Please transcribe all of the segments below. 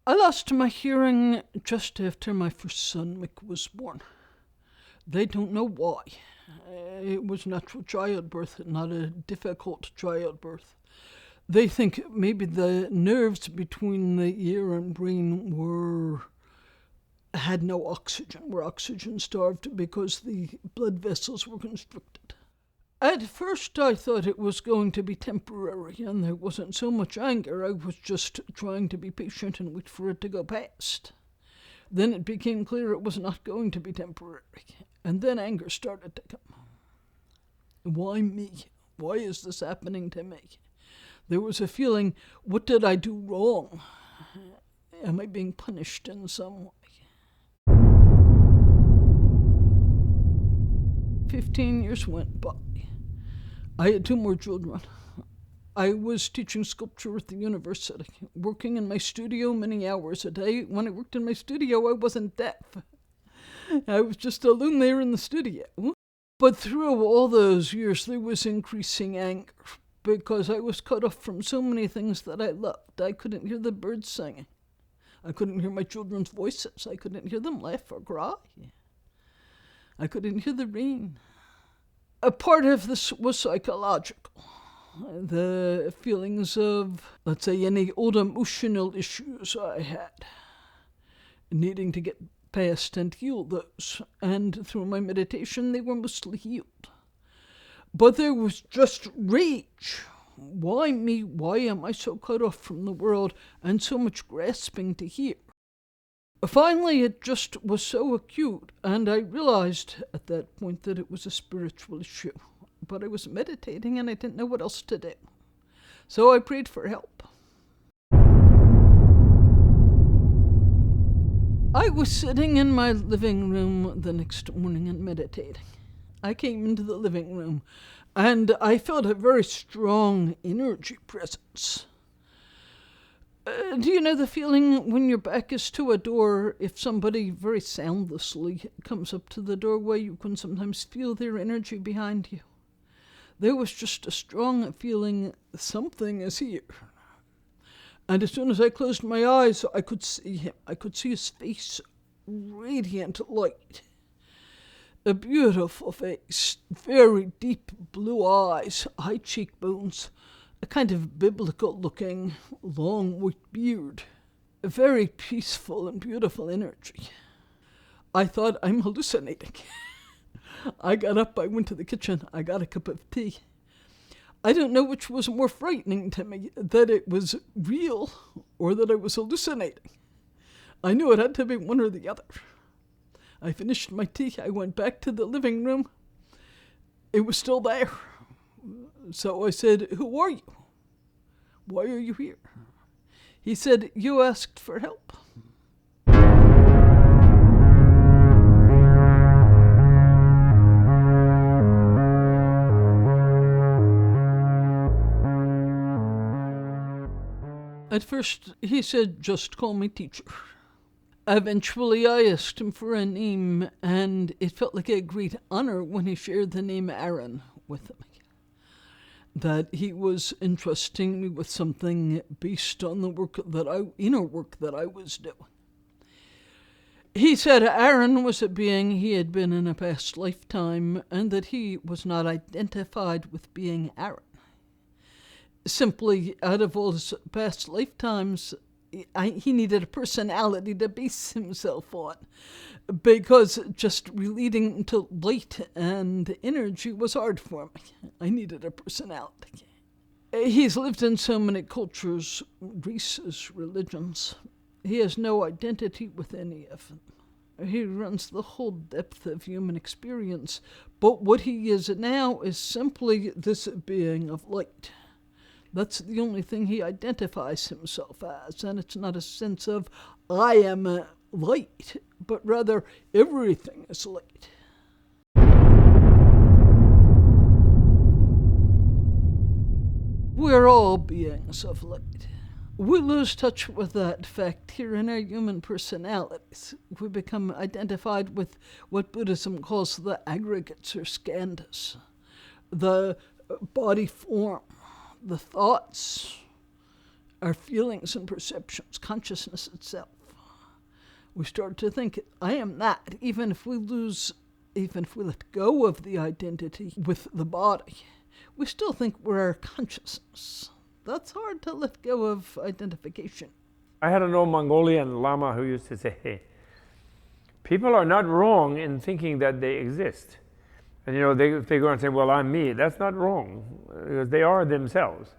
I lost my hearing just after my first son, Mick, was born. They don't know why. It was natural childbirth, not a difficult childbirth. They think maybe the nerves between the ear and brain had no oxygen, were oxygen starved because the blood vessels were constricted. At first I thought it was going to be temporary and there wasn't so much anger. I was just trying to be patient and wait for it to go past. Then it became clear it was not going to be temporary. And then anger started to come. Why me? Why is this happening to me? There was a feeling, what did I do wrong? Am I being punished in some way? 15 years went by. I had 2 more children. I was teaching sculpture at the university, working in my studio many hours a day. When I worked in my studio, I wasn't deaf. I was just alone there in the studio. But through all those years, there was increasing anger because I was cut off from so many things that I loved. I couldn't hear the birds singing. I couldn't hear my children's voices. I couldn't hear them laugh or cry. I couldn't hear the rain. A part of this was psychological. The feelings of, let's say, any old emotional issues I had, needing to get past and heal those. And through my meditation, they were mostly healed. But there was just rage. Why me? Why am I so cut off from the world and so much grasping to hear? Finally, it just was so acute, and I realized at that point that it was a spiritual issue. But I was meditating and I didn't know what else to do. So I prayed for help. I was sitting in my living room the next morning and meditating. I came into the living room and I felt a very strong energy presence. Do you know the feeling when your back is to a door, if somebody very soundlessly comes up to the doorway, you can sometimes feel their energy behind you? There was just a strong feeling something is here. And as soon as I closed my eyes, I could see him. I could see his face, radiant light. A beautiful face, very deep blue eyes, high cheekbones, a kind of biblical-looking, long white beard. A very peaceful and beautiful energy. I thought, I'm hallucinating. I got up, I went to the kitchen, I got a cup of tea. I don't know which was more frightening to me, that it was real or that I was hallucinating. I knew it had to be one or the other. I finished my tea, I went back to the living room. It was still there. So I said, who are you? Why are you here? He said, you asked for help. At first, he said, just call me teacher. Eventually, I asked him for a name, and it felt like a great honor when he shared the name Aaron with me. That he was entrusting me with something based on the inner work that I was doing. He said Aaron was a being he had been in a past lifetime, and that he was not identified with being Aaron. Simply, out of all his past lifetimes, he needed a personality to base himself on, because just relating to light and energy was hard for me. I needed a personality. He's lived in so many cultures, races, religions. He has no identity with any of them. He runs the whole depth of human experience, but what he is now is simply this being of light. That's the only thing he identifies himself as, and it's not a sense of, I am light, but rather everything is light. We're all beings of light. We lose touch with that fact here in our human personalities. We become identified with what Buddhism calls the aggregates or skandhas, the body form, the thoughts, our feelings and perceptions, consciousness itself. We start to think, I am that, even if we let go of the identity with the body. We still think we're our consciousness. That's hard to let go of identification. I had an old Mongolian Lama who used to say, hey, people are not wrong in thinking that they exist. And they go and say, well, I'm me. That's not wrong, because they are themselves.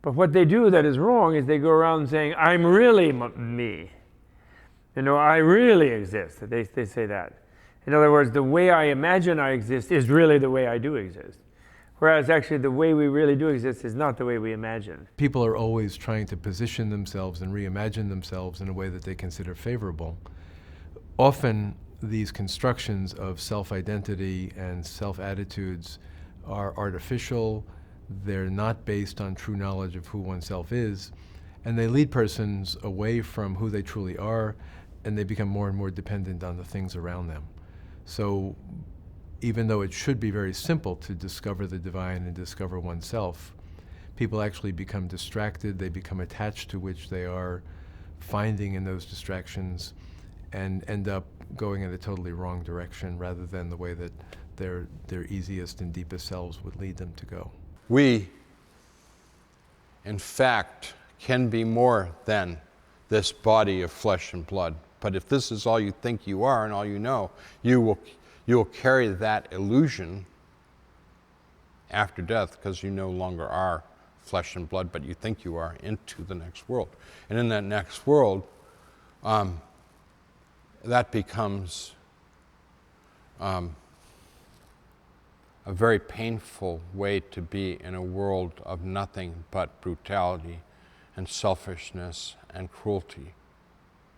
But what they do that is wrong is they go around saying, I'm really me. I really exist. They say that. In other words, the way I imagine I exist is really the way I do exist. Whereas actually the way we really do exist is not the way we imagine. People are always trying to position themselves and reimagine themselves in a way that they consider favorable. Often these constructions of self-identity and self-attitudes are artificial, they're not based on true knowledge of who oneself is, and they lead persons away from who they truly are, and they become more and more dependent on the things around them. So even though it should be very simple to discover the divine and discover oneself, people actually become distracted, they become attached to which they are finding in those distractions, and end up going in a totally wrong direction rather than the way that their easiest and deepest selves would lead them to go. We, in fact, can be more than this body of flesh and blood. But if this is all you think you are and all you know, you will carry that illusion after death, because you no longer are flesh and blood, but you think you are, into the next world. And in that next world, that becomes a very painful way to be in a world of nothing but brutality and selfishness and cruelty,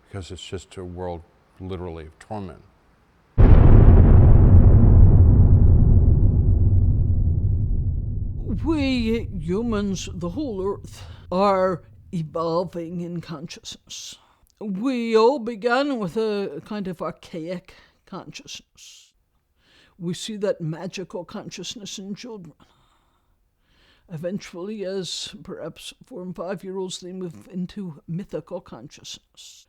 because it's just a world literally of torment. We humans, the whole earth, are evolving in consciousness. We all began with a kind of archaic consciousness. We see that magical consciousness in children. Eventually, as perhaps 4 and 5-year-olds, they move into mythical consciousness.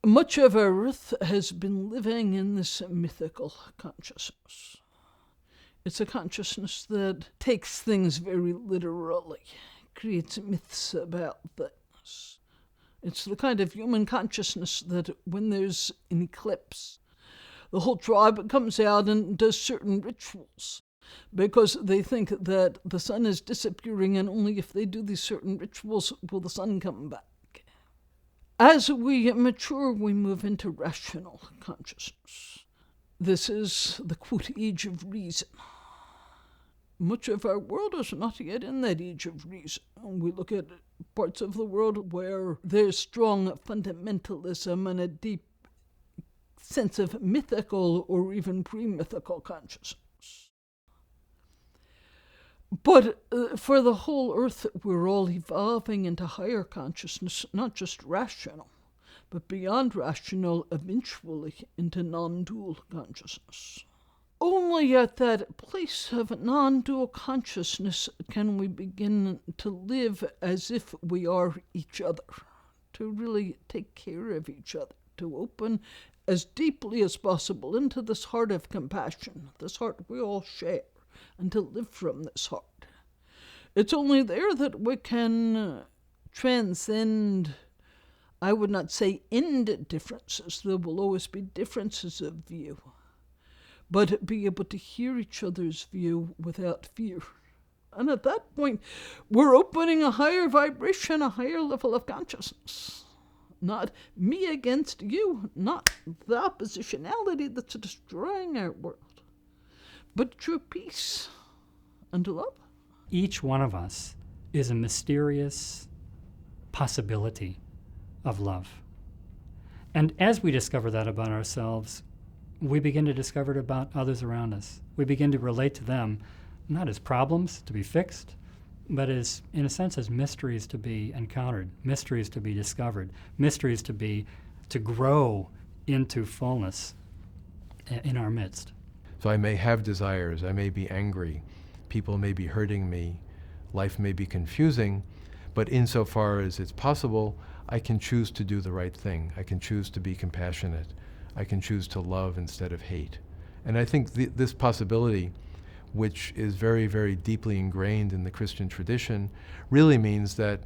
Much of our earth has been living in this mythical consciousness. It's a consciousness that takes things very literally, creates myths about things. It's the kind of human consciousness that when there's an eclipse, the whole tribe comes out and does certain rituals because they think that the sun is disappearing, and only if they do these certain rituals will the sun come back. As we mature, we move into rational consciousness. This is the quote age of reason. Much of our world is not yet in that age of reason. We look at parts of the world where there's strong fundamentalism and a deep sense of mythical or even pre-mythical consciousness. But for the whole earth, we're all evolving into higher consciousness, not just rational, but beyond rational, eventually into non-dual consciousness. Only at that place of non-dual consciousness can we begin to live as if we are each other, to really take care of each other, to open as deeply as possible into this heart of compassion, this heart we all share, and to live from this heart. It's only there that we can transcend, I would not say end differences, there will always be differences of view, but be able to hear each other's view without fear. And at that point, we're opening a higher vibration, a higher level of consciousness. Not me against you, not the oppositionality that's destroying our world, but true peace and love. Each one of us is a mysterious possibility of love. And as we discover that about ourselves, we begin to discover it about others around us. We begin to relate to them, not as problems to be fixed, but as, in a sense, as mysteries to be encountered, mysteries to be discovered, mysteries to grow into fullness in our midst. So I may have desires, I may be angry, people may be hurting me, life may be confusing, But insofar as it's possible, I can choose to do the right thing. I can choose to be compassionate. I can choose to love instead of hate. And I think this possibility, which is very, very deeply ingrained in the Christian tradition, really means that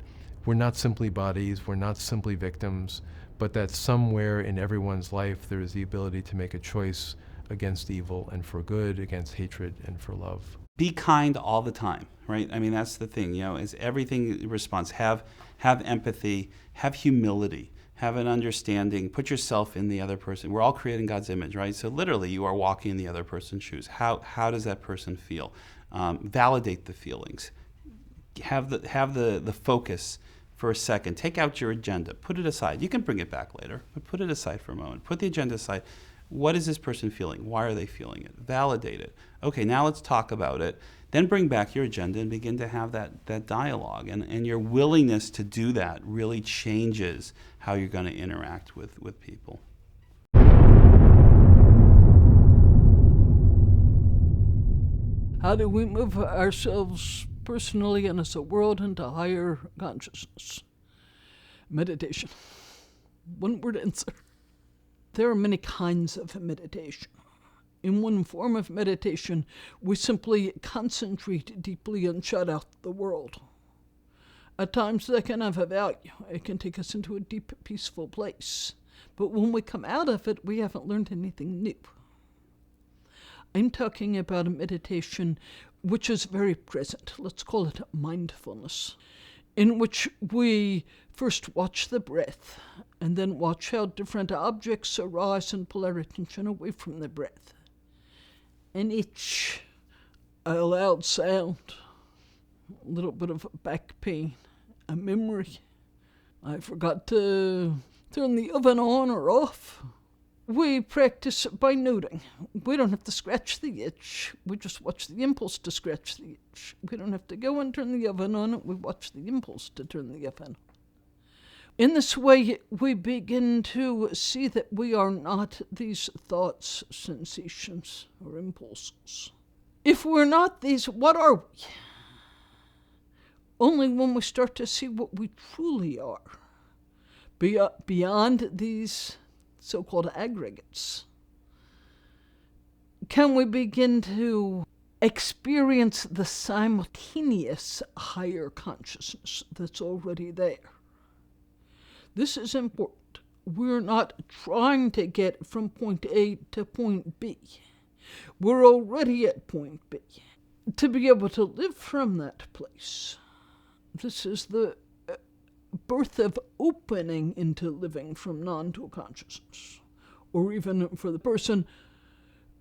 we're not simply bodies, we're not simply victims, but that somewhere in everyone's life there is the ability to make a choice against evil and for good, against hatred and for love. Be kind all the time, right? I mean, that's the thing, is everything response. Have empathy, have humility, have an understanding, put yourself in the other person. We're all creating God's image, right? So literally you are walking in the other person's shoes. How does that person feel? Validate the feelings. Have the focus for a second. Take out your agenda. Put it aside. You can bring it back later, but put it aside for a moment. Put the agenda aside. What is this person feeling? Why are they feeling it? Validate it. Okay, now let's talk about it. Then bring back your agenda and begin to have that dialogue. And your willingness to do that really changes how you're going to interact with people. How do we move ourselves personally and as a world into higher consciousness? Meditation. One word answer. There are many kinds of meditation. In one form of meditation, we simply concentrate deeply and shut out the world. At times that can have a value. It can take us into a deep, peaceful place. But when we come out of it, we haven't learned anything new. I'm talking about a meditation which is very present. Let's call it mindfulness, in which we first watch the breath and then watch how different objects arise and pull our attention away from the breath. And each, a loud sound, a little bit of back pain, a memory. I forgot to turn the oven on or off. We practice by noting. We don't have to scratch the itch. We just watch the impulse to scratch the itch. We don't have to go and turn the oven on. We watch the impulse to turn the oven on. In this way, we begin to see that we are not these thoughts, sensations, or impulses. If we're not these, what are we? Only when we start to see what we truly are, beyond these so-called aggregates, can we begin to experience the simultaneous higher consciousness that's already there. This is important. We're not trying to get from point A to point B. We're already at point B. To be able to live from that place, this is the birth of opening into living from non-dual consciousness. Or even for the person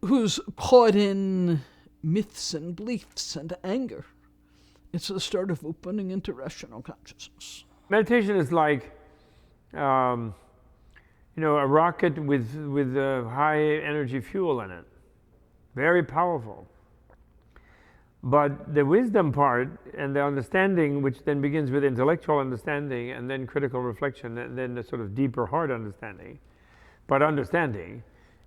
who's caught in myths and beliefs and anger, it's the start of opening into rational consciousness. Meditation is like, a rocket with high energy fuel in it. Very powerful. But the wisdom part and the understanding, which then begins with intellectual understanding and then critical reflection and then the sort of deeper heart understanding, but understanding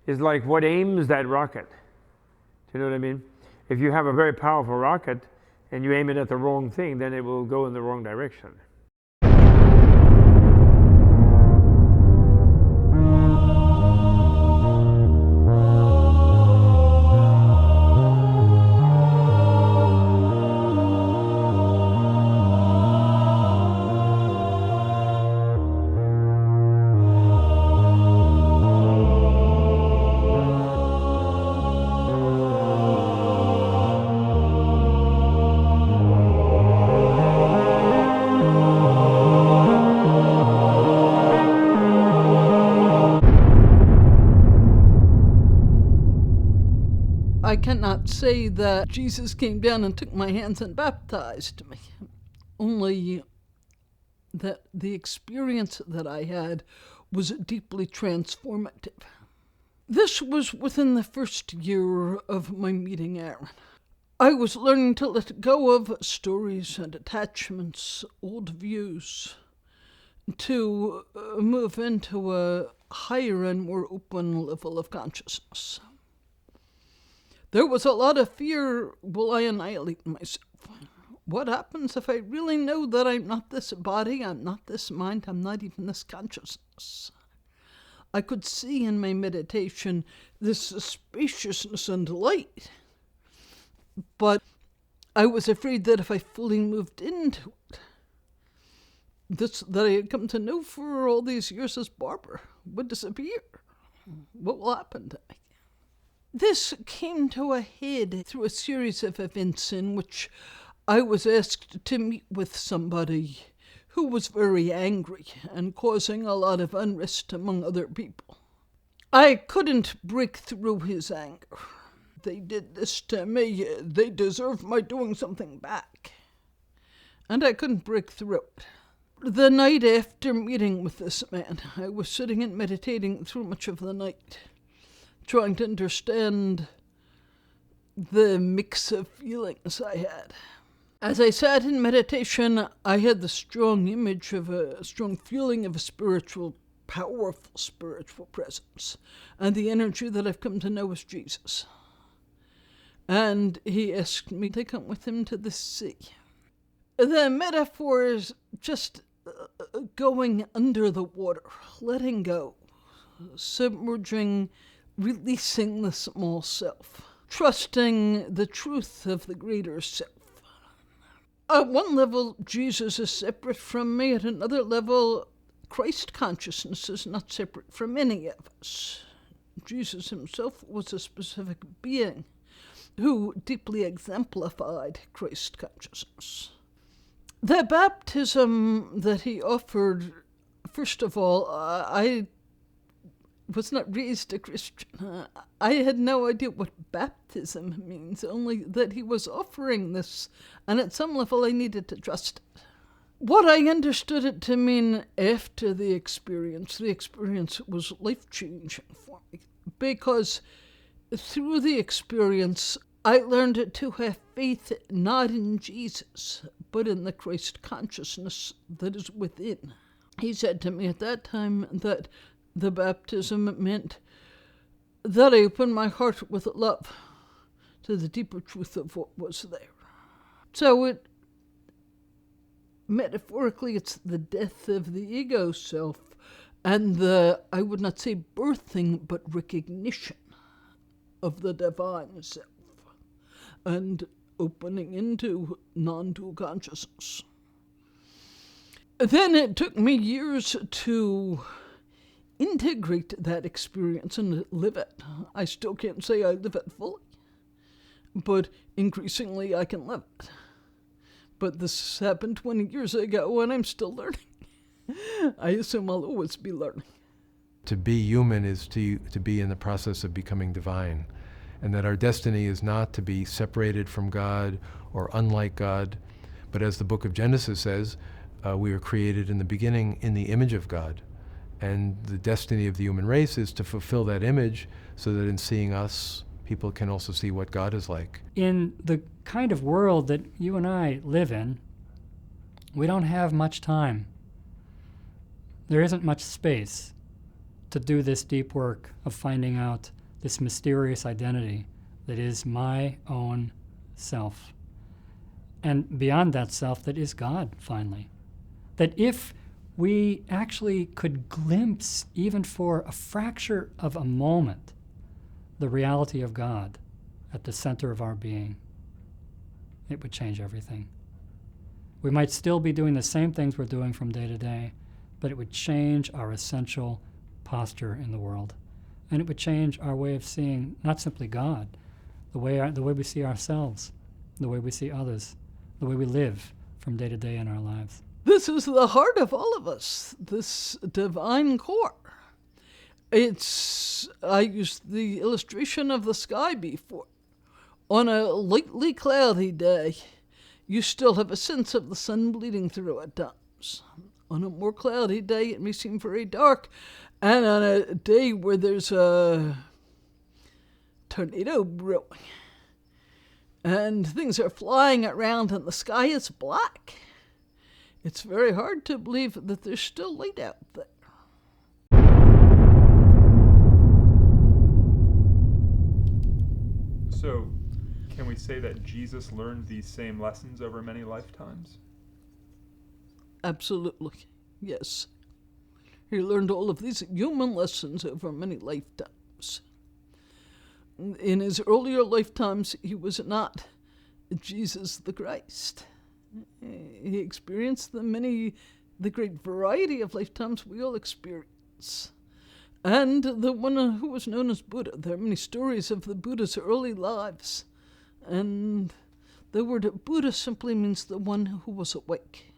is like what aims that rocket. Do you know what I mean? If you have a very powerful rocket and you aim it at the wrong thing, then it will go in the wrong direction. I cannot say that Jesus came down and took my hands and baptized me, only that the experience that I had was deeply transformative. This was within the first year of my meeting Aaron. I was learning to let go of stories and attachments, old views, to move into a higher and more open level of consciousness. There was a lot of fear, will I annihilate myself? What happens if I really know that I'm not this body, I'm not this mind, I'm not even this consciousness? I could see in my meditation this spaciousness and light, but I was afraid that if I fully moved into it, this that I had come to know for all these years as Barbara would disappear. What will happen to me? This came to a head through a series of events in which I was asked to meet with somebody who was very angry and causing a lot of unrest among other people. I couldn't break through his anger. They did this to me. They deserve my doing something back. And I couldn't break through it. The night after meeting with this man, I was sitting and meditating through much of the night, trying to understand the mix of feelings I had. As I sat in meditation, I had the strong image of a strong feeling of a spiritual, powerful spiritual presence, and the energy that I've come to know as Jesus. And he asked me to come with him to the sea. The metaphor is just going under the water, letting go, submerging, releasing the small self, trusting the truth of the greater self. At one level, Jesus is separate from me. At another level, Christ consciousness is not separate from any of us. Jesus himself was a specific being who deeply exemplified Christ consciousness. The baptism that he offered, first of all, I was not raised a Christian. I had no idea what baptism means, only that he was offering this, and at some level I needed to trust it. What I understood it to mean after the experience was life-changing for me, because through the experience I learned to have faith not in Jesus, but in the Christ consciousness that is within. He said to me at that time that the baptism meant that I opened my heart with love to the deeper truth of what was there. So metaphorically, it's the death of the ego self and the, I would not say birthing, but recognition of the divine self and opening into non-dual consciousness. Then it took me years to integrate that experience and live it. I still can't say I live it fully, but increasingly I can live it. But this happened 20 years ago and I'm still learning. I assume I'll always be learning. To be human is to be in the process of becoming divine, and that our destiny is not to be separated from God or unlike God, but as the book of Genesis says, we were created in the beginning in the image of God. And the destiny of the human race is to fulfill that image so that in seeing us, people can also see what God is like. In the kind of world that you and I live in, we don't have much time. There isn't much space to do this deep work of finding out this mysterious identity that is my own self. And beyond that self, that is God, finally. That if we actually could glimpse, even for a fracture of a moment, the reality of God at the center of our being, it would change everything. We might still be doing the same things we're doing from day to day, but it would change our essential posture in the world. And it would change our way of seeing not simply God, the way we see ourselves, the way we see others, the way we live from day to day in our lives. This is the heart of all of us, this divine core. I used the illustration of the sky before. On a lightly cloudy day, you still have a sense of the sun bleeding through at times. On a more cloudy day, it may seem very dark. And on a day where there's a tornado brewing, and things are flying around and the sky is black, it's very hard to believe that there's still light out there. So, Can we say that Jesus learned these same lessons over many lifetimes? Absolutely, yes. He learned all of these human lessons over many lifetimes. In his earlier lifetimes, he was not Jesus the Christ. He experienced the great variety of lifetimes we all experience. And the one who was known as Buddha. There are many stories of the Buddha's early lives. And the word Buddha simply means the one who was awake.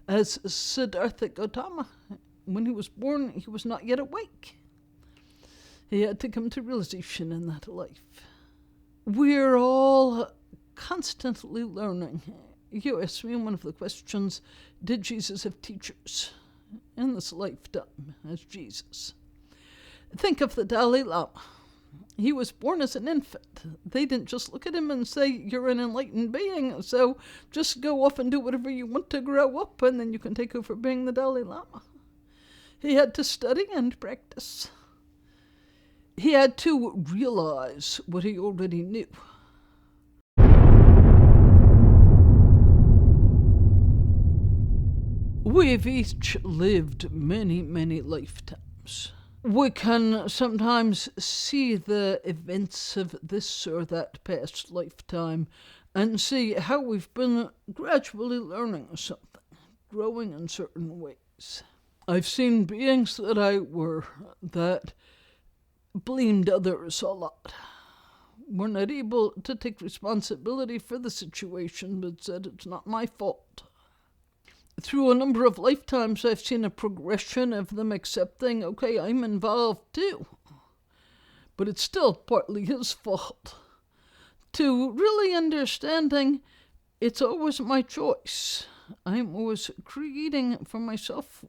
As Siddhartha Gautama, when he was born, he was not yet awake. He had to come to realization in that life. We're all constantly learning. You asked me in one of the questions, did Jesus have teachers in this lifetime as Jesus? Think of the Dalai Lama. He was born as an infant. They didn't just look at him and say, you're an enlightened being, so just go off and do whatever you want to grow up, and then you can take over being the Dalai Lama. He had to study and practice. He had to realize what he already knew. We've each lived many, many lifetimes. We can sometimes see the events of this or that past lifetime and see how we've been gradually learning something, growing in certain ways. I've seen beings that blamed others a lot. Were not able to take responsibility for the situation, but said it's not my fault. Through a number of lifetimes, I've seen a progression of them accepting, okay, I'm involved too. But it's still partly his fault. To really understanding, it's always my choice. I'm always creating for myself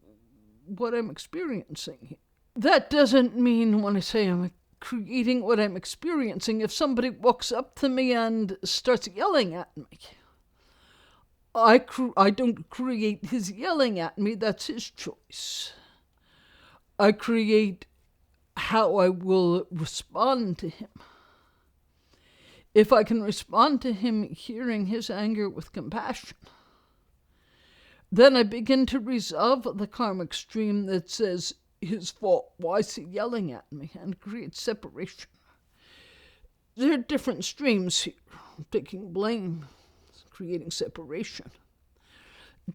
what I'm experiencing here. That doesn't mean when I say I'm creating what I'm experiencing, if somebody walks up to me and starts yelling at me, I don't create his yelling at me, that's his choice. I create how I will respond to him. If I can respond to him hearing his anger with compassion, then I begin to resolve the karmic stream that says, his fault, why is he yelling at me, and create separation. There are different streams here, taking blame, creating separation.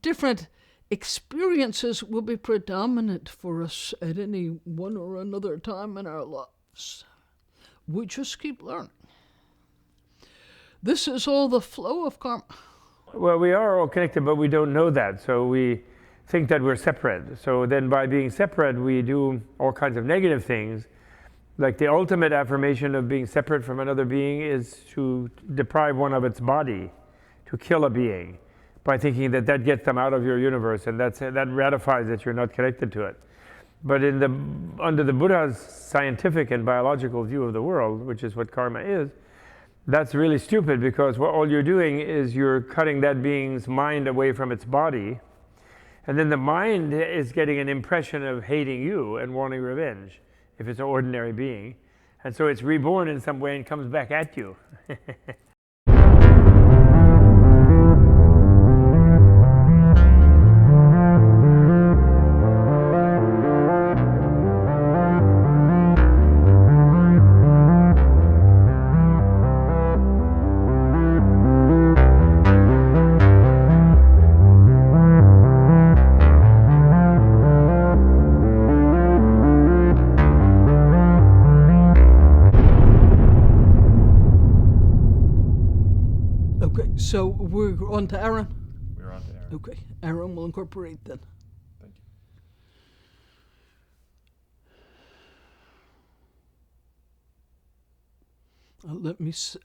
Different experiences will be predominant for us at any one or another time in our lives. We just keep learning. This is all the flow of karma. Well, we are all connected, but we don't know that. So we think that we're separate. So then by being separate, we do all kinds of negative things. Like the ultimate affirmation of being separate from another being is to deprive one of its body, to kill a being, by thinking that that gets them out of your universe, and that ratifies that you're not connected to it. But under the Buddha's scientific and biological view of the world, which is what karma is, that's really stupid, because all you're doing is you're cutting that being's mind away from its body, and then the mind is getting an impression of hating you and wanting revenge, if it's an ordinary being. And so it's reborn in some way and comes back at you. So we're on to Aaron? We're on to Aaron. Okay, Aaron will incorporate then. Thank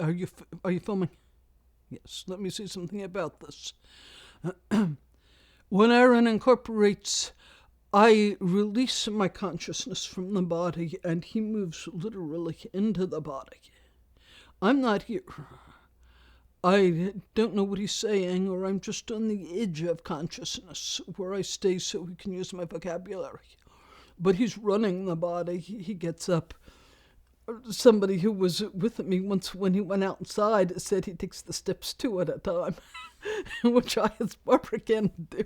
you. Are you filming? Yes, let me say something about this. When Aaron incorporates, I release my consciousness from the body and he moves literally into the body. I'm not here. I don't know what he's saying, or I'm just on the edge of consciousness where I stay so he can use my vocabulary. But he's running the body. He gets up Somebody who was with me once when he went outside said he takes the steps 2 at a time, which I as Barbara can do.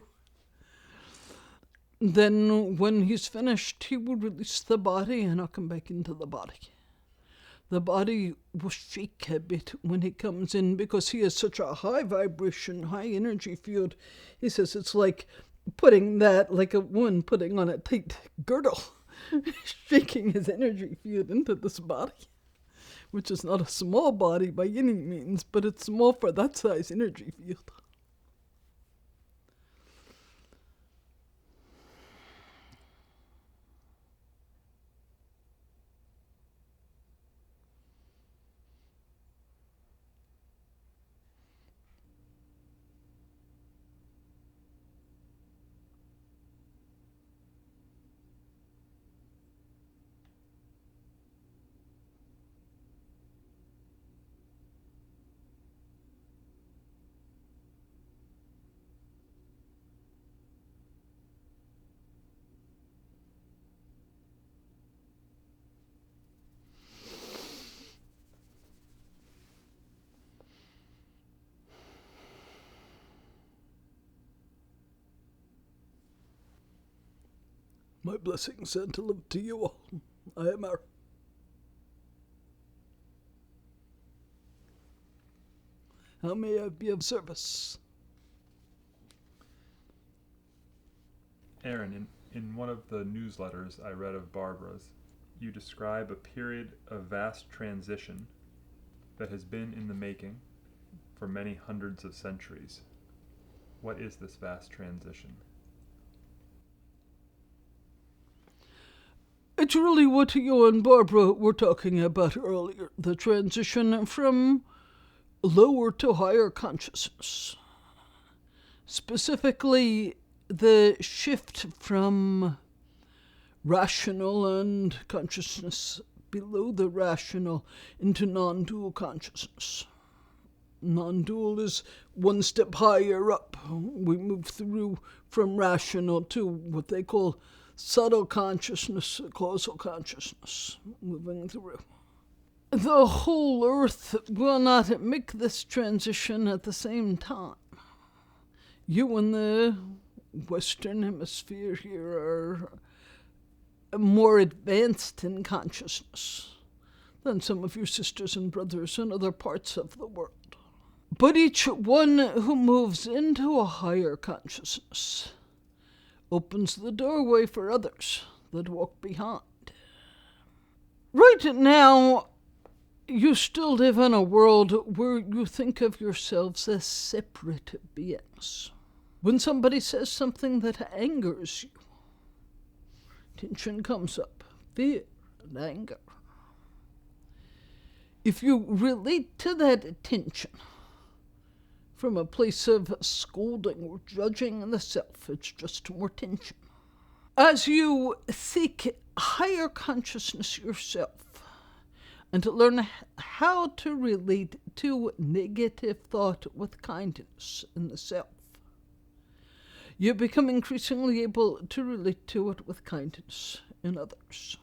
Then when he's finished, he will release the body and I'll come back into the body. The body will shake a bit when he comes in because he has such a high vibration, high energy field. He says it's like putting that, like a woman putting on a tight girdle, shaking his energy field into this body, which is not a small body by any means, but it's small for that size energy field. My blessings and to love to you all. I am Aaron. How may I be of service? Aaron, in one of the newsletters I read of Barbara's, you describe a period of vast transition that has been in the making for many hundreds of centuries. What is this vast transition? It's really what you and Barbara were talking about earlier, the transition from lower to higher consciousness. Specifically, the shift from rational and consciousness below the rational into non-dual consciousness. Non-dual is one step higher up. We move through from rational to what they call subtle consciousness, causal consciousness, moving through. The whole earth will not make this transition at the same time. You in the Western Hemisphere here are more advanced in consciousness than some of your sisters and brothers in other parts of the world. But each one who moves into a higher consciousness opens the doorway for others that walk behind. Right now, you still live in a world where you think of yourselves as separate beings. When somebody says something that angers you, tension comes up, fear and anger. If you relate to that tension from a place of scolding or judging the self, it's just more tension. As you seek higher consciousness yourself and to learn how to relate to negative thought with kindness in the self, you become increasingly able to relate to it with kindness in others.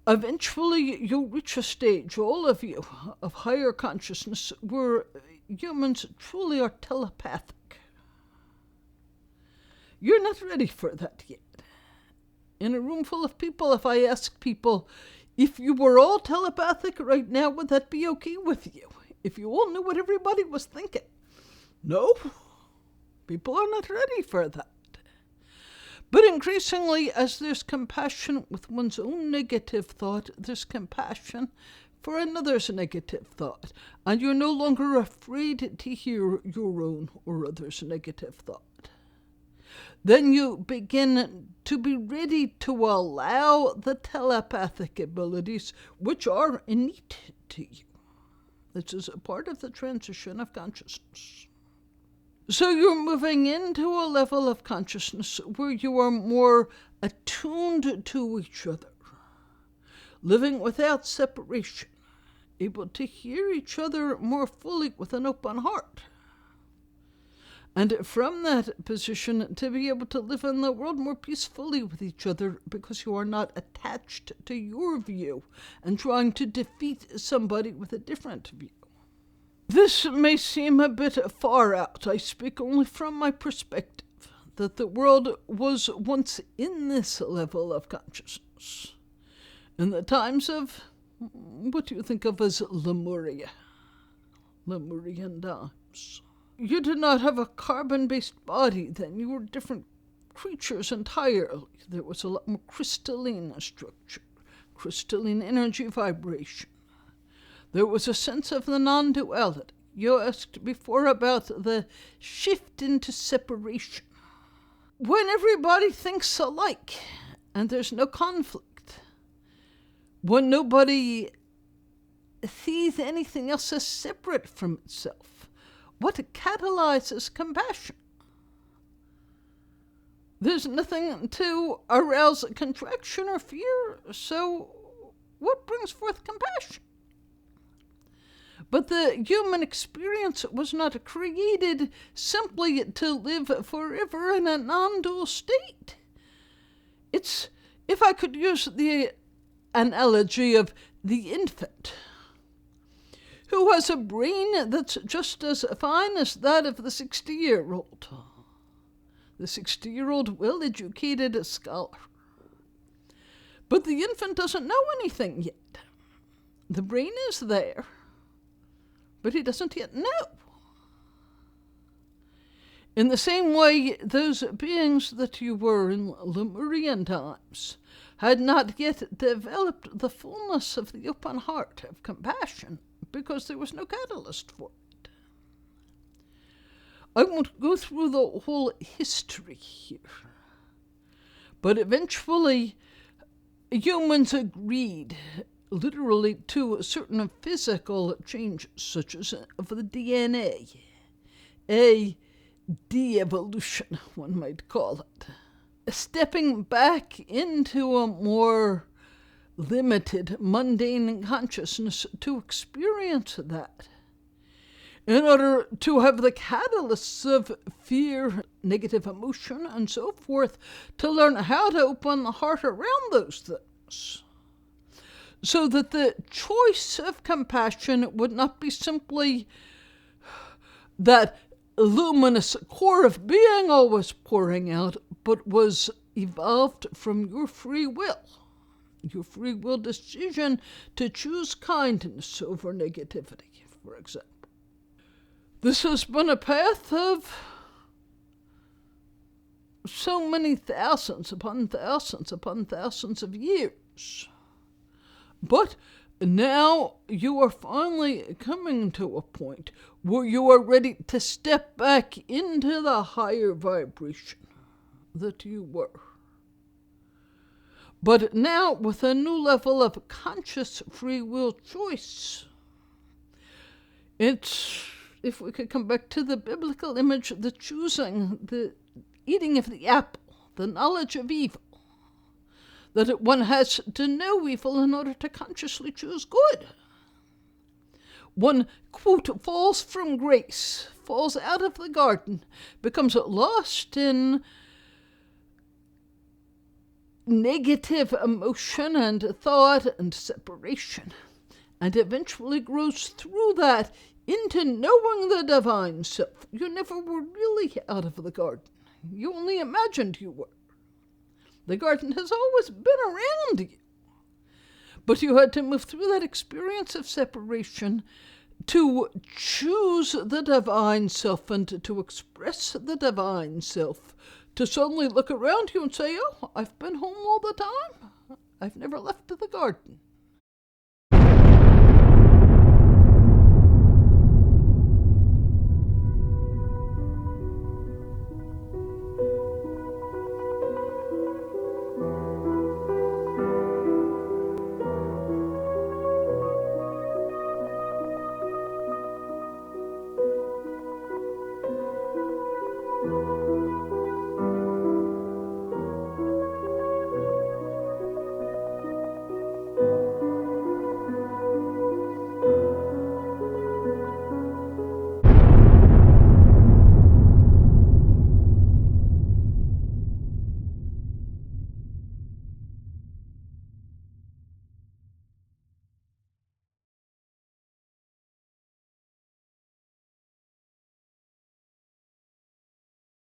Eventually, you'll reach a stage, all of you, of higher consciousness where humans truly are telepathic. You're not ready for that yet. In a room full of people, if I ask people, if you were all telepathic right now, would that be okay with you? If you all knew what everybody was thinking? No. People are not ready for that. But increasingly, as there's compassion with one's own negative thought, there's compassion for another's negative thought. And you're no longer afraid to hear your own or others' negative thought. Then you begin to be ready to allow the telepathic abilities which are innate to you. This is a part of the transition of consciousness. So you're moving into a level of consciousness where you are more attuned to each other, living without separation, able to hear each other more fully with an open heart. And from that position, to be able to live in the world more peacefully with each other, because you are not attached to your view and trying to defeat somebody with a different view. This may seem a bit far out. I speak only from my perspective, that the world was once in this level of consciousness. In the times of, what do you think of as Lemuria? Lemurian times. You did not have a carbon-based body then. You were different creatures entirely. There was a lot more crystalline structure, crystalline energy vibration. There was a sense of the non-duality. You asked before about the shift into separation. When everybody thinks alike and there's no conflict, when nobody sees anything else as separate from itself, what catalyzes compassion? There's nothing to arouse contraction or fear, so what brings forth compassion? But the human experience was not created simply to live forever in a non-dual state. It's, if I could use the analogy of the infant, who has a brain that's just as fine as that of the 60-year-old. The 60-year-old well-educated scholar. But the infant doesn't know anything yet. The brain is there, but he doesn't yet know. In the same way, those beings that you were in Lemurian times had not yet developed the fullness of the open heart of compassion, because there was no catalyst for it. I won't go through the whole history here, but eventually humans agreed literally to certain physical changes, such as of the DNA, a de-evolution, one might call it, stepping back into a more limited, mundane consciousness to experience that, in order to have the catalysts of fear, negative emotion, and so forth, to learn how to open the heart around those things, so that the choice of compassion would not be simply that luminous core of being always pouring out, but was evolved from your free will decision to choose kindness over negativity, for example. This has been a path of so many thousands upon thousands upon thousands of years. But now you are finally coming to a point where you are ready to step back into the higher vibration that you were. But now with a new level of conscious free will choice. It's, if we could come back to the biblical image, the choosing, the eating of the apple, the knowledge of evil, that one has to know evil in order to consciously choose good. One, quote, falls from grace, falls out of the garden, becomes lost in negative emotion and thought and separation, and eventually grows through that into knowing the divine self. You never were really out of the garden. You only imagined you were. The garden has always been around you. But you had to move through that experience of separation to choose the divine self and to express the divine self, to suddenly look around you and say, oh, I've been home all the time. I've never left the garden.